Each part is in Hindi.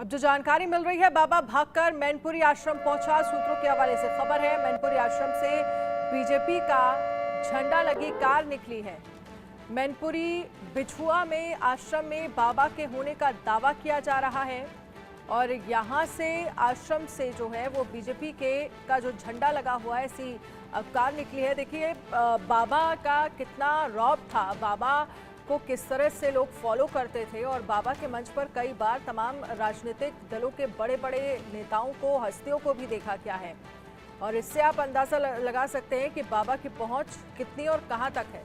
अब जो जानकारी मिल रही है, बाबा भागकर मैनपुरी आश्रम पहुंचा। सूत्रों के हवाले से खबर है, मैनपुरी आश्रम से बीजेपी का झंडा लगी कार निकली है। मैनपुरी बिछुआ में आश्रम में बाबा के होने का दावा किया जा रहा है और यहां से आश्रम से जो है वो बीजेपी के का जो झंडा लगा हुआ है, ऐसी कार निकली है। देखिए बाबा का कितना रौब था, बाबा को किस तरह से लोग फॉलो करते थे और बाबा के मंच पर कई बार तमाम राजनीतिक दलों के बड़े बड़े नेताओं को, हस्तियों को भी देखा गया है। और इससे आप अंदाजा लगा सकते हैं कि बाबा की पहुंच कितनी और कहां तक है।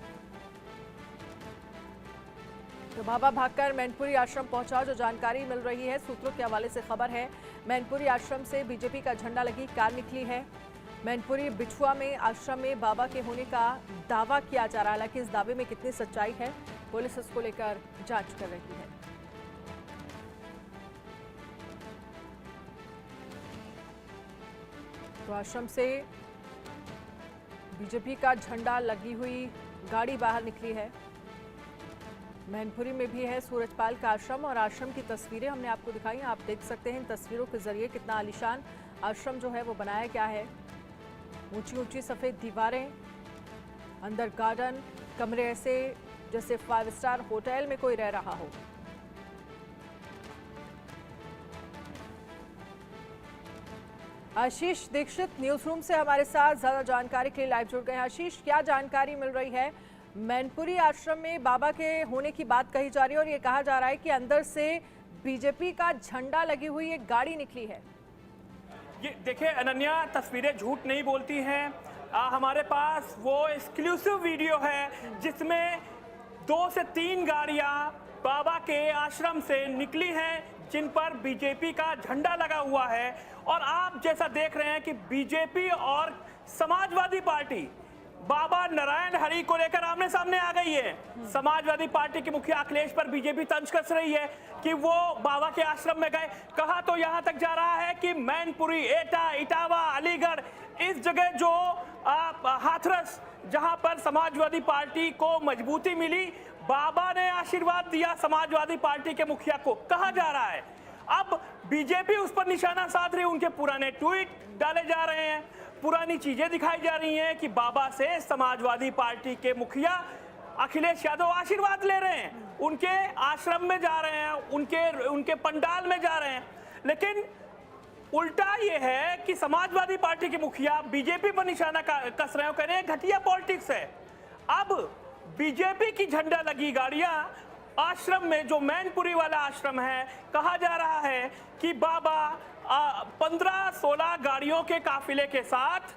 तो बाबा भागकर मैनपुरी आश्रम पहुंचा, जो जानकारी मिल रही है सूत्रों के हवाले से खबर है, मैनपुरी आश्रम से बीजेपी का झंडा लगी कार निकली है। मैनपुरी बिछुआ में आश्रम में बाबा के होने का दावा किया जा रहा है। हालांकि इस दावे में कितनी सच्चाई है, पुलिस इसको लेकर जांच कर रही है। तो आश्रम से बीजेपी का झंडा लगी हुई गाड़ी बाहर निकली है। मैनपुरी में भी है सूरजपाल का आश्रम और आश्रम की तस्वीरें हमने आपको दिखाई। आप देख सकते हैं इन तस्वीरों के जरिए कितना आलीशान आश्रम जो है वो बनाया गया है। ऊंची ऊंची सफेद दीवारें, अंदर गार्डन, कमरे ऐसे जैसे 5 स्टार होटल में कोई रह रहा हो। आशीष दीक्षित न्यूज रूम से हमारे साथ ज्यादा जानकारी के लिए लाइव जुड़ गए हैं। आशीष, क्या जानकारी मिल रही है? मैनपुरी आश्रम में बाबा के होने की बात कही जा रही है और ये कहा जा रहा है कि अंदर से बीजेपी का झंडा लगी हुई एक गाड़ी निकली है। ये देखिए अनन्या, तस्वीरें झूठ नहीं बोलती हैं। हमारे पास वो एक्सक्लूसिव वीडियो है जिसमें 2 से 3 गाड़ियां बाबा के आश्रम से निकली हैं जिन पर बीजेपी का झंडा लगा हुआ है। और आप जैसा देख रहे हैं कि बीजेपी और समाजवादी पार्टी बाबा नारायण हरि को लेकर आमने सामने आ गई है। समाजवादी पार्टी के मुखिया अखिलेश पर बीजेपी तंज कस रही है कि वो बाबा के आश्रम में गए। कहा तो यहां तक जा रहा है कि मैनपुरी, एटा, इटावा, अलीगढ़, इस जगह जो हाथरस, जहां पर समाजवादी पार्टी को मजबूती मिली, बाबा ने आशीर्वाद दिया समाजवादी पार्टी के मुखिया को, कहा जा रहा है। अब बीजेपी उस पर निशाना साध रही है, उनके पुराने ट्वीट डाले जा रहे हैं, पुरानी चीजें दिखाई जा रही हैं कि बाबा से समाजवादी पार्टी के मुखिया अखिलेश यादव आशीर्वाद ले रहे हैं, उनके आश्रम में जा रहे हैं, उनके पंडाल में जा रहे हैं। लेकिन उल्टा ये है कि समाजवादी पार्टी के मुखिया बीजेपी पर निशाना कस रहे हैं, कह रहे हैं घटिया पॉलिटिक्स है। अब बीजेपी की झंडा लगी गाड़ियां आश्रम में, जो मैनपुरी वाला आश्रम है, कहा जा रहा है कि बाबा 15-16 गाड़ियों के काफिले के साथ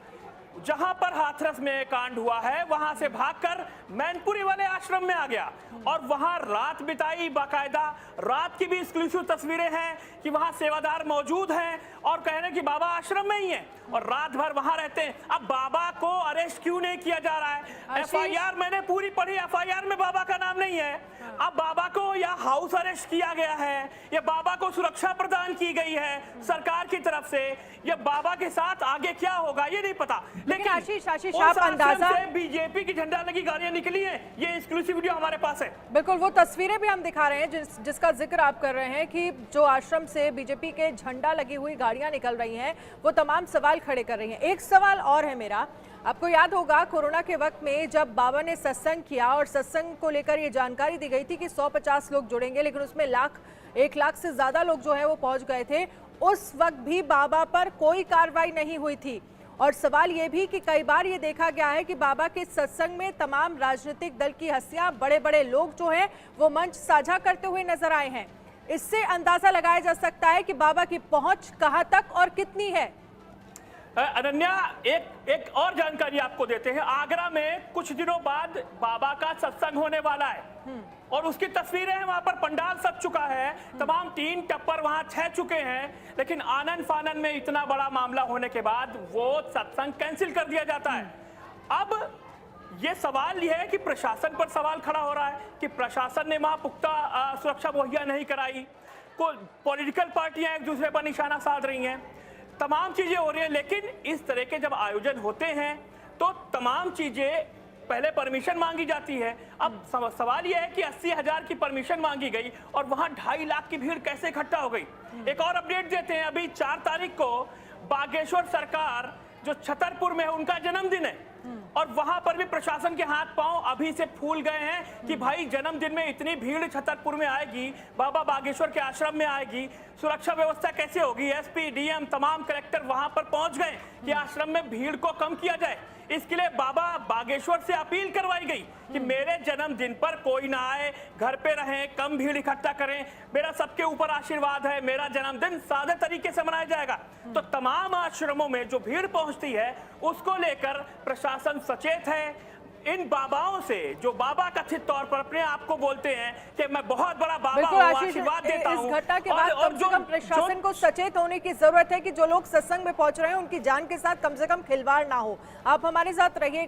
जहां पर हाथरस में कांड हुआ है वहां से भागकर मैनपुरी वाले आश्रम में आ गया और वहां रात बिताई। बाकायदा रात की भी एक्सक्लूसिव तस्वीरें हैं कि वहां सेवादार मौजूद हैं और कह रहे हैं कि बाबा आश्रम में ही हैं और रात भर वहां रहते हैं। अब बाबा को अरेस्ट क्यों नहीं किया जा रहा है? FIR मैंने पूरी पढ़ी, FIR में बाबा का नाम नहीं है। अब बाबा को या हाउस अरेस्ट किया गया है या बाबा को सुरक्षा प्रदान की गई है सरकार की तरफ से, या बाबा के साथ आगे क्या होगा ये नहीं पता। लेकिन आशीष आप अंदाजा, बीजेपी की झंडा लगी गाड़ियां निकली हैं, ये एक्सक्लूसिव वीडियो हमारे पास है। बिल्कुल वो तस्वीरें भी हम दिखा रहे हैं जिसका जिक्र आप कर रहे हैं कि जो आश्रम से बीजेपी के झंडा लगी हुई गाड़ियां निकल रही हैं, वो तमाम सवाल खड़े कर रही हैं। एक सवाल और है मेरा, आपको याद होगा कोरोना के वक्त में जब बाबा ने सत्संग किया और सत्संग को लेकर ये जानकारी दी गई थी कि 150 लोग जुड़ेंगे, लेकिन उसमें 1 लाख से ज्यादा लोग जो है वो पहुंच गए थे। उस वक्त भी बाबा पर कोई कार्रवाई नहीं हुई थी और सवाल ये भी कि कई बार ये देखा गया है कि बाबा के सत्संग में तमाम राजनीतिक दल की हस्तियां, बड़े बड़े लोग जो हैं वो मंच साझा करते हुए नजर आए हैं। इससे अंदाजा लगाया जा सकता है कि बाबा की पहुंच कहां तक और कितनी है। अनन्या, एक और जानकारी आपको देते हैं। आगरा में कुछ दिनों बाद बाबा का सत्संग होने वाला है और उसकी तस्वीरें हैं। वहां पर पंडाल सज चुका है, तमाम 3 टप्पर वहां छह चुके हैं, लेकिन आनन फानन में इतना बड़ा मामला होने के बाद वो सत्संग कैंसिल कर दिया जाता है। अब ये सवाल यह है कि प्रशासन पर सवाल खड़ा हो रहा है कि प्रशासन ने वहां पुख्ता सुरक्षा मुहैया नहीं कराई, पॉलिटिकल पार्टियां एक दूसरे पर निशाना साध रही हैं, तमाम चीजें हो रही है। लेकिन इस तरह के जब आयोजन होते हैं तो तमाम चीजें पहले परमिशन मांगी जाती है। अब सवाल यह है कि 80,000 की परमिशन मांगी गई और वहां 2.5 लाख की भीड़ कैसे इकट्ठा हो गई। एक और अपडेट देते हैं, अभी 4 तारीख को बागेश्वर सरकार जो छतरपुर में है उनका जन्मदिन है और वहां पर भी प्रशासन के हाथ पांव अभी से फूल गए हैं कि भाई जन्मदिन में इतनी भीड़ छतरपुर में आएगी, बाबा बागेश्वर के आश्रम में आएगी, सुरक्षा व्यवस्था कैसे होगी। एसपी, डीएम, तमाम कलेक्टर वहां पर पहुंच गए कि आश्रम में भीड़ को कम किया जाए। इसके लिए बाबा बागेश्वर से अपील करवाई गई कि मेरे जन्मदिन पर कोई ना आए, घर पे रहें, कम भीड़ इकट्ठा करें, मेरा सबके ऊपर आशीर्वाद है, मेरा जन्मदिन सादे तरीके से मनाया जाएगा। तो तमाम आश्रमों में जो भीड़ पहुंचती है उसको लेकर प्रशासन सचेत है। इन बाबाओं से जो बाबा कथित तौर पर अपने आप को बोलते हैं कि मैं बहुत बड़ा बाबा हूं, आशीर्वाद देता हूं, इस घटना के बाद कम से कम प्रशासन को सचेत होने की जरूरत है कि जो लोग सत्संग में पहुंच रहे हैं उनकी जान के साथ कम से कम खिलवाड़ ना हो। आप हमारे साथ रहिएगा।